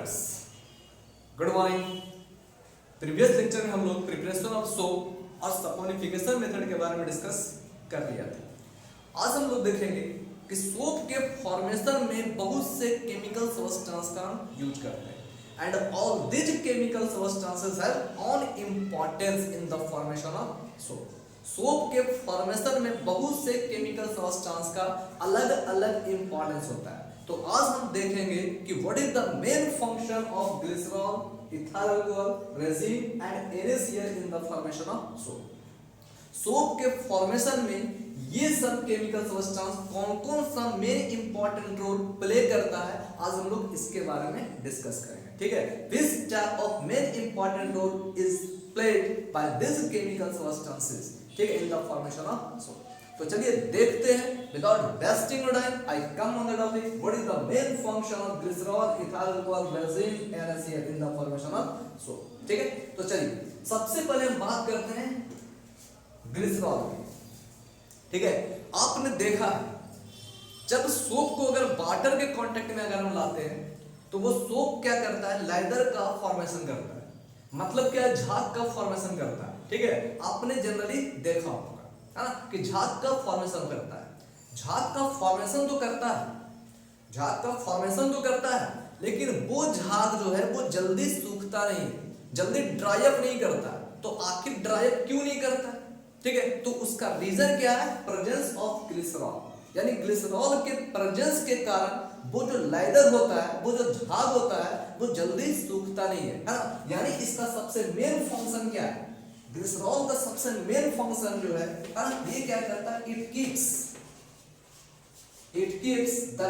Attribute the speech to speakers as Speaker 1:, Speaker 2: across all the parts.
Speaker 1: Students, good morning. Previous lecture में हम लोग प्रिपरेशन ऑफ सोप और सपोनिफिकेशन मेथड के बारे में डिस्कस कर लिया था। आज हम लोग देखेंगे कि सोप के फॉर्मेशन में बहुत से केमिकल सब्सटेंस का यूज करते हैं and all this chemical substances have on importance in the formation of soap. Soap के फॉर्मेशन में बहुत से केमिकल सब्सटेंस का अलग अलग इंपॉर्टेंस होता है। तो आज हम देखेंगे कि what is the main function of glycerol, ethyl alcohol, resin and NaCl in the formation of soap. Soap के फॉर्मेशन में ये सब केमिकल सब्सटेंस कौन कौन सा मेन इंपॉर्टेंट रोल प्ले करता है, आज हम लोग इसके बारे में डिस्कस करेंगे। ठीक है, this type of main important role is played by this chemical substances, ठीक है, in the formation of soap. तो चलिए देखते हैं, without wasting time I come on the topic what is the main function of glycerol, ethyl alcohol, resin, NaCl in the formation of soap. ठीक है, तो चलिए सबसे पहले हम बात करते हैं ग्लिसरॉल की। ठीक है, आपने देखा जब सोप को अगर वाटर के कांटेक्ट में अगर हम लाते हैं तो वो सोप क्या करता है, लेदर का फॉर्मेशन करता है। मतलब क्या, झाग का फॉर्मेशन करता है। ठीक है, आपने जनरली देखा होगा है ना कि झाग का फॉर्मेशन करता है। झाग का फॉर्मेशन तो करता है, झाग का फॉर्मेशन तो करता है, लेकिन वो झाग जो है वो जल्दी सूखता नहीं, जल्दी ड्राई अप नहीं करता। तो आखिर ड्राई अप क्यों नहीं करता? ठीक है, तो उसका रीजन क्या है, प्रेजेंस ऑफ ग्लिसरॉल। यानी ग्लिसरॉल के प्रेजेंस के कारण वो जो लेदर होता है, वो जो झाग होता है, वो जल्दी सूखता नहीं है ना। यानी इसका सबसे मेन फंक्शन क्या है, ग्लिसरॉल का सबसे मेन फंक्शन जो है ये क्या करता है, it keeps the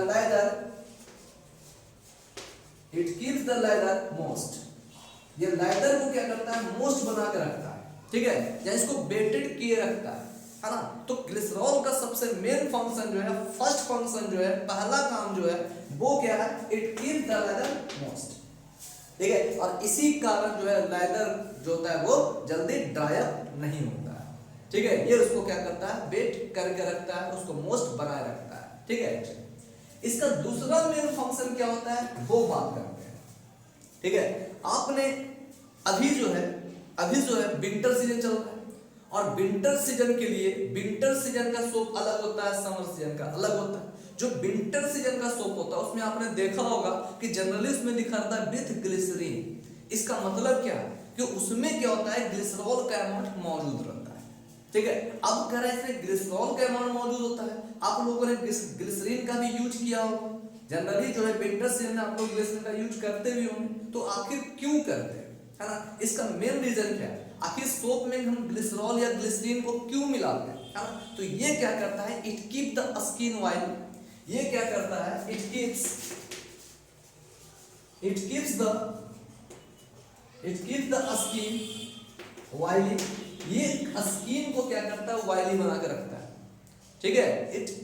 Speaker 1: leather most. ये लेदर को क्या करता है, मोस्ट बना के रखता है। ठीक है, या इसको बेटेड किए रखता है ना। तो ग्लिसरॉल का सबसे मेन फंक्शन जो है, फर्स्ट फंक्शन जो है, पहला काम जो है वो क्या है, it keeps the leather most. ठीक है, और इसी कारण जो है लेदर जो होता है वो जल्दी ड्राई अप नहीं होता है। ठीक है, ये उसको क्या करता है, वेट करके रखता है, उसको मोस्ट बनाए रखता है। ठीक है, इसका दूसरा मेन फंक्शन क्या होता है वो बात करते हैं। ठीक है, आपने अभी जो है विंटर सीजन चल रहा है, और विंटर सीजन के लिए विंटर सीजन का सोप अलग होता है, समर सीजन का अलग होता है। जो विंटर सीजन का सोप होता है उसमें आपने देखा होगा कि जनरली उसमें लिखा रहता है विथ ग्लिसरीन। इसका मतलब क्या है कि उसमें क्या होता है, ग्लिसरॉल का अमाउंट मौजूद रहता है। ठीक है, अब कह रहे हैं ग्लिसरॉल का अमाउंट मौजूद होता है, आप लोगों ने ग्लिसरीन का भी यूज किया होगा। जनरली जो है विंटर सीजन में आप लोग ग्लिसरीन का यूज करते भी होंगे। तो आखिर क्यों करते हैं, है ना, इसका मेन रीजन क्या है, आखिर सोप में हम ग्लिसरॉल या ग्लिसरीन को क्यों मिलाते हैं, है ना। तो ये क्या करता है, it keep the skin oil. ये क्या करता है, it keeps the skin oily. ये स्किन को क्या करता है, ऑयली बना के रखता है। ठीक है,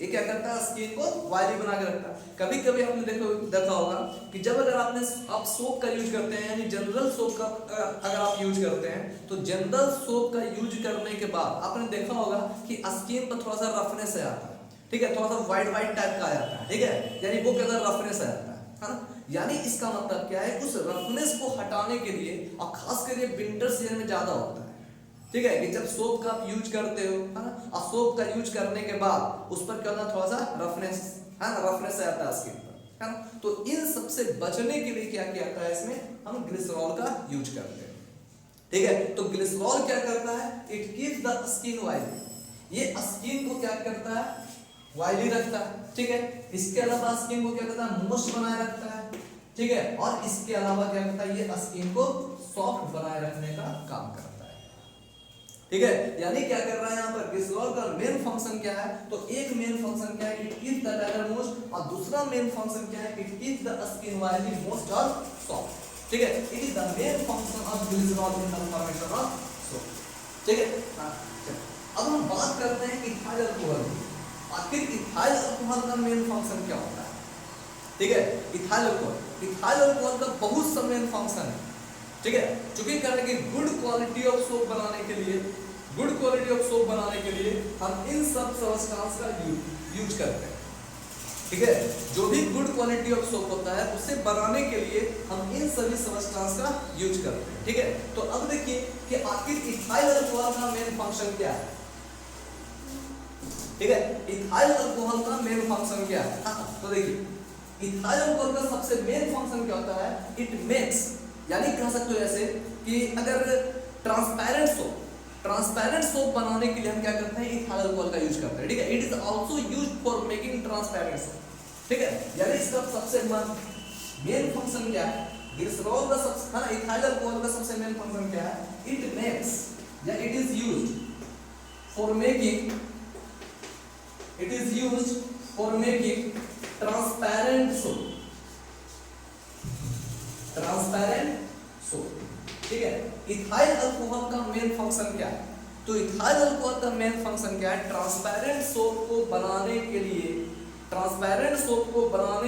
Speaker 1: ये क्या करता है, स्किन को ऑयली बना के रखता है। कभी कभी आपने देखा होगा कि जब अगर आप सोप का यूज करते हैं, यानी जनरल सोप का अगर आप यूज करते हैं, तो जनरल सोप का यूज करने के बाद आपने देखा होगा कि स्किन पर थोड़ा सा रफनेस आ जाता है। ठीक है, थोड़ा सा व्हाइट टाइप का आ जाता है। ठीक है, यानी वो क्या रफनेस आ जाता है ना। यानी इसका मतलब क्या है, उस रफनेस को हटाने के लिए, और खास कर ये विंटर सीजन में ज्यादा होता है। ठीक है, कि जब सोप का आप यूज करते हो, है ना, और सोप का यूज करने के बाद उस पर क्या होता है, थोड़ा सा रफनेस, है ना, रफनेस आ जाता है स्किन पर, है ना। तो इन सबसे बचने के लिए क्या किया जाता है, इसमें हम ग्लिसरॉल का यूज करते हैं। ठीक है, तो ग्लिसरॉल क्या करता है, it keeps the skin oily. ये स्किन को क्या करता है, ऑयली रखता है। ठीक है, इसके अलावा स्किन को क्या करता है, मोस्ट बनाए रखता है। ठीक है, और इसके अलावा क्या करता है, ये स्किन को सॉफ्ट बनाए रखने का काम करता है। ठीक है, यानी क्या कर रहा है यहाँ पर, ग्लिसरॉल का मेन फंक्शन क्या है, तो एक मेन फंक्शन क्या है, it keeps the leather most, और दूसरा मेन फंक्शन क्या है, it keeps the skin oily, most और सॉफ्ट। ठीक है, it is the main function of glycerol in the formation of soap. ठीक है, अब हम बात करते हैं इथाइल अल्कोहल। आखिर इथाइल अल्कोहल का मेन फंक्शन क्या होता है। ठीक है, इथाइल अल्कोहल का बहुत सा मेन फंक्शन है। ठीक है, चूंकि कहते हैं कि गुड क्वालिटी ऑफ सोप बनाने के लिए हम इन सब सब्सटेंस का यूज करते हैं। ठीक है, जो भी गुड क्वालिटी ऑफ सोप होता है उसे बनाने के लिए हम इन सभी सबस्टेंस का यूज करते हैं। ठीक है, तो अब देखिए कि आखिर इथाइल अल्कोहल का मेन फंक्शन क्या है। ठीक है, इथाइल अल्कोहल का मेन फंक्शन क्या है। तो देखिए इथाइल अल्कोहल का सबसे मेन फंक्शन क्या होता है, इट मेक्स, यानी कह सकते हो ऐसे कि अगर ट्रांसपेरेंट सोप बनाने के लिए हम क्या करते हैं, इथाइल अल्कोहल का यूज करते हैं। ठीक है, it is also used for making transparent soap. ठीक है, यानी इसका सबसे मेन फंक्शन क्या है, ग्लिसरॉल का सबसे, है ना, इथाइल अल्कोहल का सबसे मेन फंक्शन क्या है, इट मेक्स या it is used for making transparent soap. ठीक है, इथाइल अल्कोहल का मेन फंक्शन क्या है, तो इथाइल अल्कोहल का मेन फंक्शन क्या है, ट्रांसपेरेंट सोप को बनाने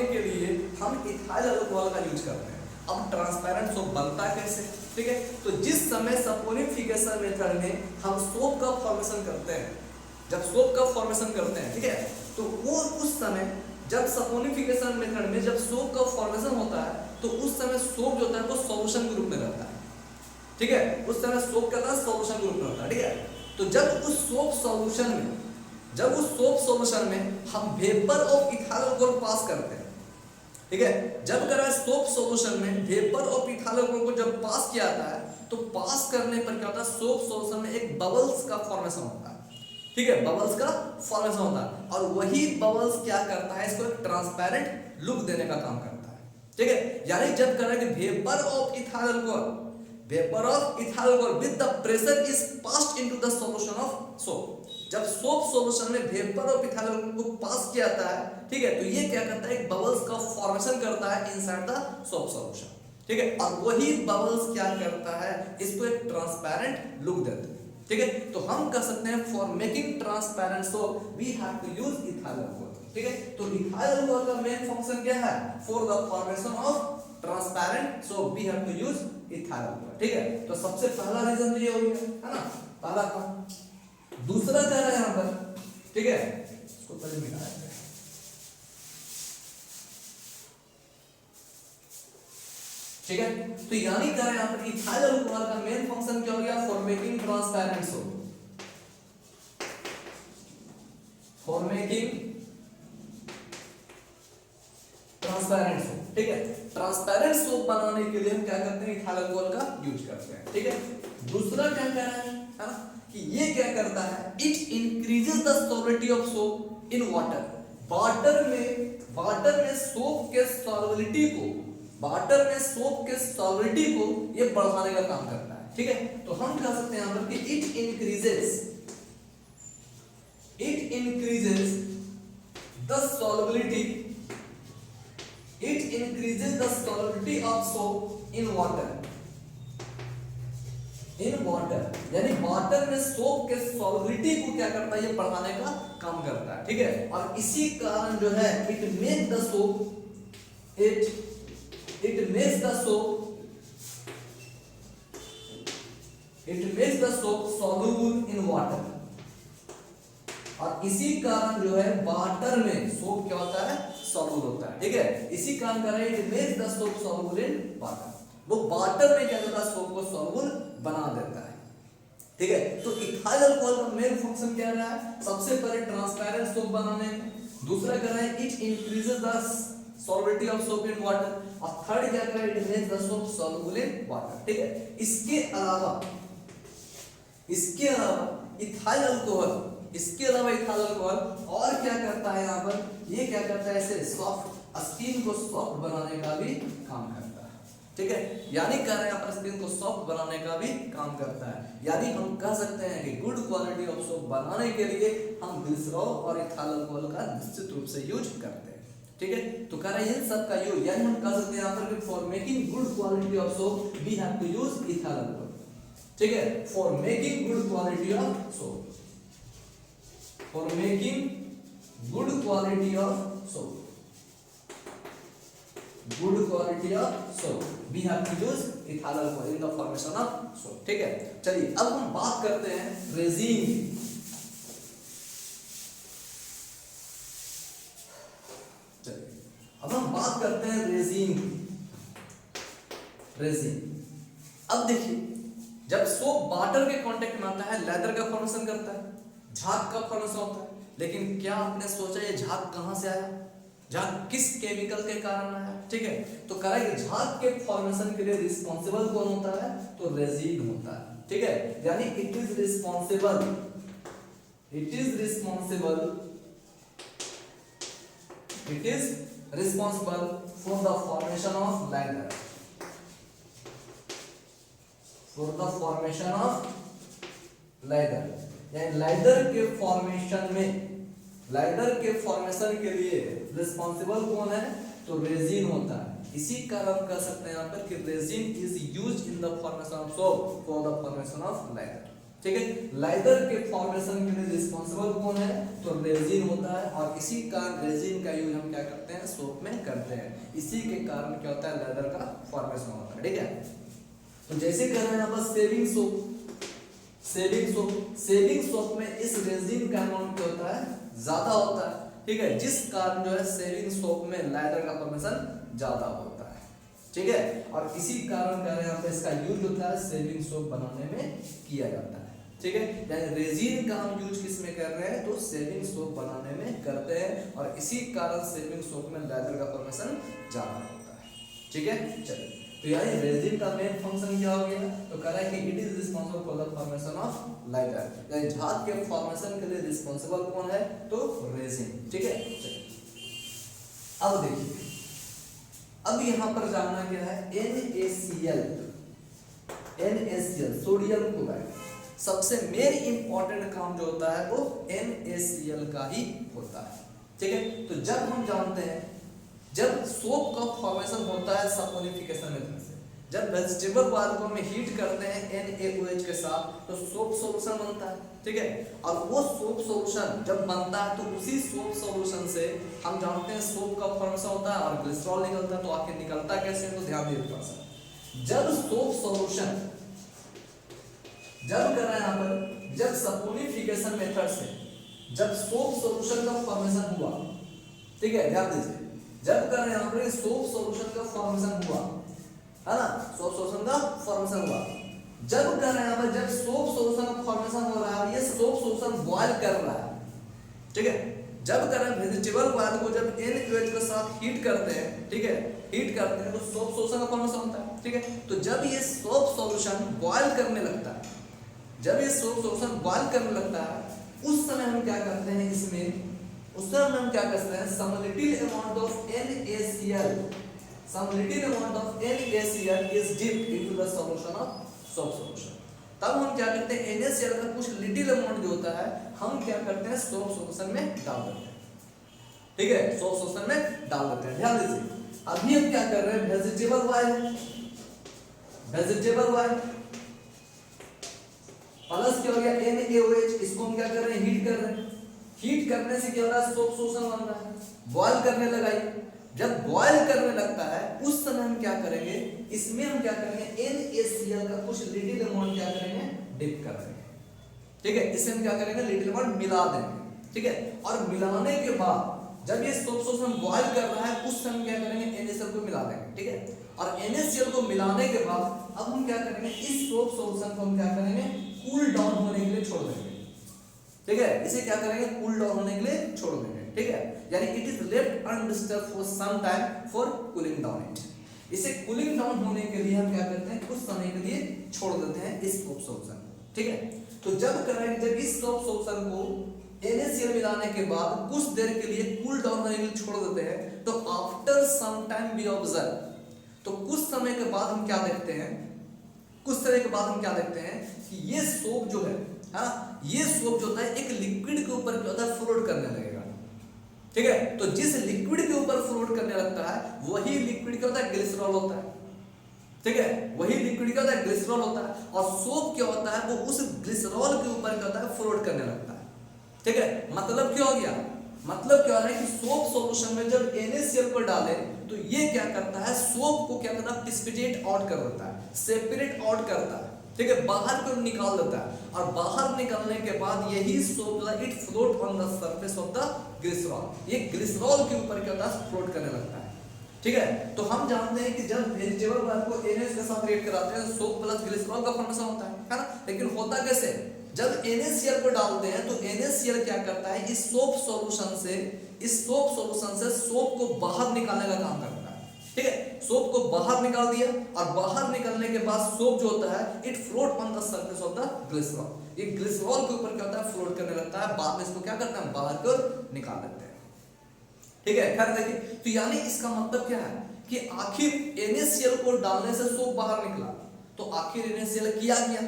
Speaker 1: के लिए हम इथाइल अल्कोहल का यूज करते हैं। अब ट्रांसपेरेंट सोप बनता कैसे, ठीक है, तो जिस समय सपोनिफिकेशन मेथड में हम सोप का फॉर्मेशन करते हैं, जब सोप का फॉर्मेशन करते हैं, ठीक है, तो वो उस समय जब सपोनिफिकेशन मेथड में जब सोप का फॉर्मेशन होता है तो उस समय सोप जो होता है वो सॉल्यूशन ग्रुप में रहता है। ठीक है, उस समय सोप का सॉल्यूशन ग्रुप में होता है। ठीक है, तो जब उस सोप सॉल्यूशन में हम वेपर ऑफ इथाइल अल्कोहल पास करते हैं, ठीक है, जब करा सोप सॉल्यूशन में वेपर ऑफ इथाइल अल्कोहल को जब पास किया जाता है तो पास करने पर क्या होता है, सोप सॉल्यूशन में एक बबल्स का फॉर्मेशन होता है। ठीक है, बबल्स का फॉर्मेशन होता है और वही बबल्स क्या करता है, इसको एक ट्रांसपेरेंट लुक देने का काम करता है। ठीक है, यानी जब कह रहा है कि vapour of ethyl alcohol with the pressure is passed into the solution of soap, जब सोप सॉल्यूशन में वेपर ऑफ इथाइल अल्कोहल को पास किया जाता है, ठीक है, तो ये क्या करता है, एक बबल्स का फॉर्मेशन करता है इनसाइड द सोप सॉल्यूशन। ठीक है, और वही बबल्स क्या करता है, इसको एक ट्रांसपेरेंट लुक देता है। ठीक है, तो हम कह सकते हैं for making transparent soap we have to use ethyl alcohol. ठीक है, तो इथाइल अल्कोहल का मेन फंक्शन क्या है, for the formation of transparent soap we have to use ethyl alcohol. ठीक है, तो सबसे पहला रीजन ये हो गया, है ना, पहला का। दूसरा क्या है यहां पर, ठीक है, इसको पहले मिटाया जाए। ठीक है, तो यानी क्या है यहां पर, इथाइल अल्कोहल का मेन फंक्शन क्या हो गया, फॉर मेकिंग ट्रांसपेरेंट सोप, ठीक है, ट्रांसपेरेंट सोप बनाने के लिए हम क्या करते हैं, इथाइल अल्कोहल का यूज करते हैं। ठीक है, दूसरा क्या कह रहा है ना, कि ये क्या करता है, it increases the solidity of soap in water. Water में सोप के सॉलिडिटी को ये बढ़ाने का काम करता है। ठीक है, तो हम कह सकते हैं यहां पर कि it increases the solubility of soap in water, यानी वाटर में सोप के सॉलिबिलिटी को क्या करता है, ये बढ़ाने का काम करता है। ठीक है, और इसी कारण जो है it makes the soap soluble in water, और इसी कारण जो है वाटर में सोप क्या होता है, सॉल्युबल होता है। ठीक है, इसी कारण कर रहे हैं it makes the soap soluble in water, वो वाटर में क्या करता है, सोप को सॉल्युबल बना देता है। ठीक है, तो इथाइल अल्कोहल का मेन फंक्शन क्या रहा है, सबसे पहले ट्रांसपेरेंट सोप बनाने में, दूसरा कर रहा है it increases the solubility of soap in water, और थर्ड क्या कर रहा है, it makes the soap soluble in water. ठीक है, इसके अलावा इथाइल अल्कोहल और क्या करता है, यहाँ पर ये क्या करता है, ऐसे सॉफ्ट स्किन को सॉफ्ट बनाने का भी काम करता है। ठीक है, यानी कह रहे हैं यहाँ पर स्किन को सॉफ्ट बनाने का भी काम करता है। यानी हम कह सकते हैं कि गुड क्वालिटी ऑफ सोप बनाने के लिए हम ग्लिसरॉल और इथाइल अल्कोहल का निश्चित रूप से यूज करते हैं। ठीक है, तो कह रहे हैं इन सब का यूज, यानी हम कह सकते हैं यहाँ पर for making good quality of soap we have to use ethyl alcohol. ठीक है, for making good quality of soap, we have to use ethyl alcohol in the formation of soap। ठीक है, चलिए अब हम बात करते हैं रेजिन की। रेजिन। अब देखिए जब सोप वाटर के कांटेक्ट में आता है लेदर का फॉर्मेशन करता है, झाग का फॉर्मेशन होता है। लेकिन क्या आपने सोचा ये झाग कहां से आया, झाग किस केमिकल के कारण आया? ठीक है, तो करेक्ट, झाग के फॉर्मेशन के लिए रिस्पॉन्सिबल कौन होता है? तो रेजिन होता है। ठीक है, यानी it is responsible for the formation of leather, यानी लेदर के फॉर्मेशन के लिए रिस्पॉन्सिबल कौन है? तो रेजिन होता है। इसी कारण कह सकते हैं यहाँ पर कि resin is used in the formation of soap for the formation of leather. ठीक है, लेदर के फॉर्मेशन के लिए रिस्पॉन्सिबल कौन है? तो रेजिन होता है। और इसी कारण रेजिन का यूज हम क्या करते हैं? सोप में करते हैं। इसी के कारण क्या होता है? लेदर का फॉर्मेशन होता है। ठीक है, तो जैसे कह रहे हैं यहाँ पर सेविंग सोप में इस रेजिन का अमाउंट क्या होता है? ज्यादा होता है। ठीक है, जिस कारण जो है सेविंग सोप में लेदर का फॉर्मेशन ज्यादा होता है। ठीक है, और इसी कारण कह रहे हैं यहाँ पे इसका यूज होता है सेविंग सोप बनाने में किया जाता है। ठीक है, यानी रेजिन का हम यूज किस में कर रहे हैं? तो सेविंग सोप बनाने में करते हैं, और इसी कारण सेविंग सोप में लेदर का फॉर्मेशन ज्यादा होता है। ठीक है, चलिए, तो यानी रेजिन का मेन फंक्शन क्या हो गया? तो कह रहा है कि it is responsible for the formation of leather, यानी झाग के फॉर्मेशन के लिए रिस्पांसिबल कौन है? तो रेजिन। ठीक है, चलिए अब देखिए, अब यहां पर जानना क्या है? NaCl sodium chloride. सबसे मेन इंपॉर्टेंट काम जो होता है वो NaCl का ही होता है। ठीक है, तो जब हम जानते हैं जब सोप का फॉर्मेशन होता है सपोनिफिकेशन मेथड से, जब वेजिटेबल ऑयल को हम हीट करते हैं NaOH के साथ तो सोप सॉल्यूशन बनता है। ठीक है, और वो सोप सॉल्यूशन जब बनता है तो उसी सोप सॉल्यूशन से हम जानते हैं सोप का फॉर्मेशन होता है और ग्लिसरॉल निकलता है। तो आखिर निकलता कैसे है? तो ध्यान दीजिए थोड़ा सा। जब सोप सॉल्यूशन जब कर रहे हैं यहाँ पर, जब सपोनिफिकेशन मेथड से जब सोप सॉल्यूशन का फॉर्मेशन हुआ, ठीक है, ध्यान दीजिए, जब कर रहे हैं यहाँ पर सोप सॉल्यूशन का फॉर्मेशन हुआ है ना, सोप सॉल्यूशन का फॉर्मेशन हुआ, जब कर रहे हैं यहाँ पर, जब सोप सॉल्यूशन का फॉर्मेशन हो रहा है, ये सोप सॉल्यूशन बॉयल कर रहा है। ठीक है, जब कर रहे हैं वेजिटेबल ऑयल को जब NaOH के साथ हीट करते हैं, ठीक है, हीट करते हैं तो सोप सॉल्यूशन का फॉर्मेशन होता है। ठीक है, तो जब ये सोप सॉल्यूशन बॉयल करने लगता है, जब ये सोप सॉल्यूशन बॉयल करने लगता है, उस समय हम क्या करते हैं? इसमें उस समय हम क्या करते हैं? some little amount of NaCl is dipped into the solution of soap solution। तब हम क्या करते हैं? NaCl का कुछ लिटिल अमाउंट जो होता है हम क्या करते हैं? सोप सॉल्यूशन में डाल देते हैं। ठीक है, सोप सॉल्यूशन में डाल देते हैं। ध्यान दीजिए, अभी हम क्या कर रहे हैं? वेजिटेबल ऑयल प्लस क्या हो गया? NaOH, इसको हम क्या कर रहे हैं? हीट कर रहे हैं। हीट करने से क्या हो रहा है? सोप सॉल्यूशन बन रहा है, बॉयल करने लगा। जब बॉयल करने लगता है उस समय हम क्या करेंगे? इसमें हम क्या करेंगे? NaCl का कुछ लिटिल अमाउंट क्या करेंगे? डिप कर देंगे। ठीक है, इसे हम क्या करेंगे? लिटिल अमाउंट मिला देंगे। ठीक है, और मिलाने के बाद जब ये सोप सॉल्यूशन बॉयल कर रहा है उस समय क्या करेंगे? NaCl को मिला देंगे। ठीक है, और NaCl को मिलाने के बाद अब हम क्या करेंगे? इस सोप सॉल्यूशन को हम क्या करेंगे? कूल डाउन होने के लिए छोड़ देंगे। ठीक है, इसे क्या करेंगे? कूल डाउन होने के लिए छोड़ देंगे। ठीक है, यानी it is left undisturb for some time for cooling down it. इसे कूलिंग डाउन होने के लिए हम क्या करते हैं? कुछ समय के लिए छोड़ देते हैं इस सोप सॉल्यूशन। ठीक है, तो जब करेंगे, जब इस सोप सॉल्यूशन को NaCl मिलाने के बाद कुछ देर के लिए कूल डाउन होने के लिए छोड़ देते हैं, तो after some time we observe, तो कुछ समय के बाद हम क्या देखते हैं? कुछ समय के बाद हम क्या देखते हैं कि ये सोप जो है, हाँ, ये सोप जो होता है एक लिक्विड के ऊपर क्या होता है? फ्लोट करने लगेगा। ठीक है, तो जिस लिक्विड के ऊपर फ्लोट करने लगता है वही लिक्विड क्या होता है? ग्लिसरॉल होता है। ठीक है, वही लिक्विड क्या होता है? ग्लिसरॉल होता है। और सोप क्या होता है? वो उस ग्लिसरॉल के ऊपर क्या होता है? फ्लोट करने लगता है। ठीक है, मतलब क्या हो गया? मतलब क्या हो रहा है कि सोप सॉल्यूशन में जब NaCl को डाले तो ये क्या करता है? सोप को क्या करता है? प्रिसिपिटेट आउट कर देता है, सेपरेट आउट करता है। ठीक है, बाहर को निकाल देता है, और बाहर निकालने के बाद यही सोप जो है it float on the surface of the glycerol, ये ग्लिसरॉल के ऊपर क्या होता है? फ्लोट करने लगता है। ठीक है, तो हम जानते हैं कि जब वेजिटेबल ऑयल को NaOH के साथ रिएक्ट कराते हैं सोप प्लस ग्लिसरॉल का फॉर्मेशन होता है ना। लेकिन होता कैसे, जब NaCl को डालते हैं तो NaCl क्या करता है, इस सोप सॉल्यूशन से सोप को बाहर निकालने का काम करता है। ठीक है, सोप को बाहर निकाल दिया और बाहर निकालने के बाद सोप जो होता है it float on the surface of the glycerol, ये ग्लिसरॉल के ऊपर क्या होता है, फ्लोट करने लगता है, बाद में इसको क्या करते हैं, बाहर कर निकाल देते हैं। ठीक है, खैर देखिए, तो यानी इसका मतलब क्या है कि आखिर NaCl को डालने से सोप बाहर निकला, तो आखिर NaCl किया गया,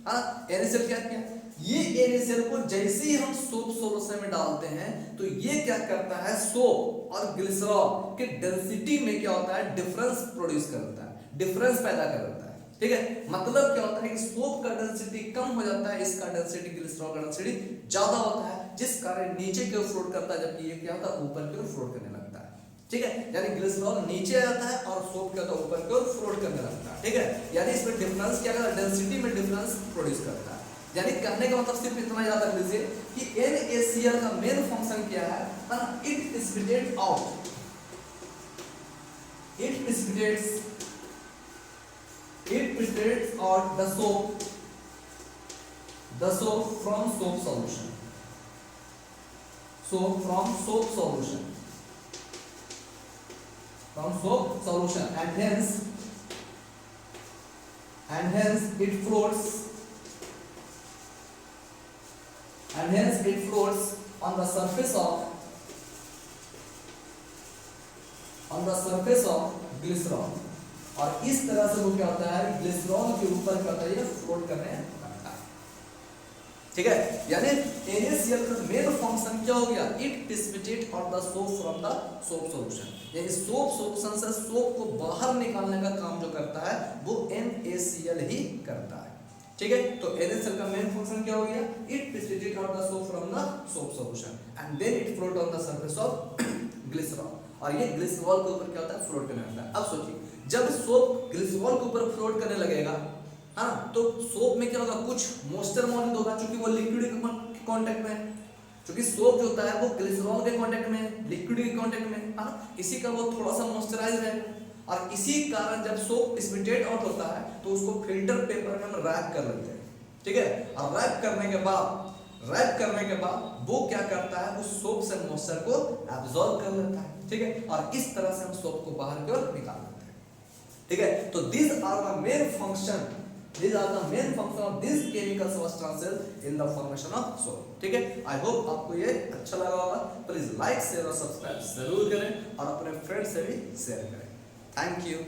Speaker 1: हाँ NaCl क्या किया, ये NaCl को जैसे ही हम सोप सॉल्यूशन में डालते हैं तो ये क्या करता है, सोप और ग्लिसरॉल के डेंसिटी में क्या होता है, डिफरेंस प्रोड्यूस करता है, डिफरेंस पैदा करता है। ठीक है, मतलब क्या होता है कि सोप का डेंसिटी कम हो जाता है, इसका डेंसिटी ग्लिसरॉल का डेंसिटी ज्यादा होता है, जिस कारण नीचे की ओर फ्लोट करता है, जबकि ये क्या होता है, ऊपर की ओर फ्लोट करने लगता है। ठीक है, यानी ग्लिसरॉल नीचे आ जाता है और सोप क्या होता है, ऊपर की ओर फ्लोट करने लगता है। ठीक है, यानी इसमें डिफरेंस क्या करता है, डेंसिटी में डिफरेंस प्रोड्यूस करता है। यानी कहने का मतलब सिर्फ इतना याद रख लीजिए कि NaCl का मेन फंक्शन क्या है, it precipitates out, it precipitates out the soap from soap solution, from soap solution, and hence it floats on the surface of glycerol, और इस तरह से वो क्या होता है, ग्लिसरॉल के ऊपर क्या होता है, ये फ्लोट करने लगता है। ठीक है, यानी NaCl का मेन फंक्शन क्या हो गया, it precipitate on the soap from the soap solution, यानी सोप सॉल्यूशन से सोप को बाहर निकालने का काम जो करता है वो NaCl ही करता है। ठीक है, तो NaCl का मेन फंक्शन क्या हो गया, it precipitate on the soap from the soap solution and then it float on the surface of glycerol, और ये ग्लिसरॉल के ऊपर क्या होता है, फ्लोट करने लगता है। अब सोचिए, जब सोप ग्लिसरॉल के ऊपर फ्लोट करने लगेगा, हाँ, तो सोप में क्या होगा, कुछ मॉइस्चर मौजूद होगा, क्योंकि वो लिक्विड के कांटेक्ट में है, क्योंकि सोप जो होता है वो ग्लिसरॉल के कांटेक्ट में है, लिक्विड के कांटेक्ट में है ना, इसी का वो थोड़ा सा मॉइस्चराइज रहेगा, और इसी कारण जब सोप प्रेसिपिटेट आउट होता है तो उसको फिल्टर पेपर में हम रैप कर लेते हैं। ठीक है, और रैप करने के बाद वो क्या करता है, उस सोप से मॉइस्चर को एब्जॉर्ब कर लेता है। ठीक है, और इस तरह से हम सोप को बाहर की ओर निकाल लेते हैं। ठीक है, तो these are the main function of these chemical substances in the formation of soap। ठीक है, आई होप आपको ये अच्छा लगा होगा। प्लीज लाइक शेयर और सब्सक्राइब जरूर करें और अपने फ्रेंड से भी शेयर करें। Thank you.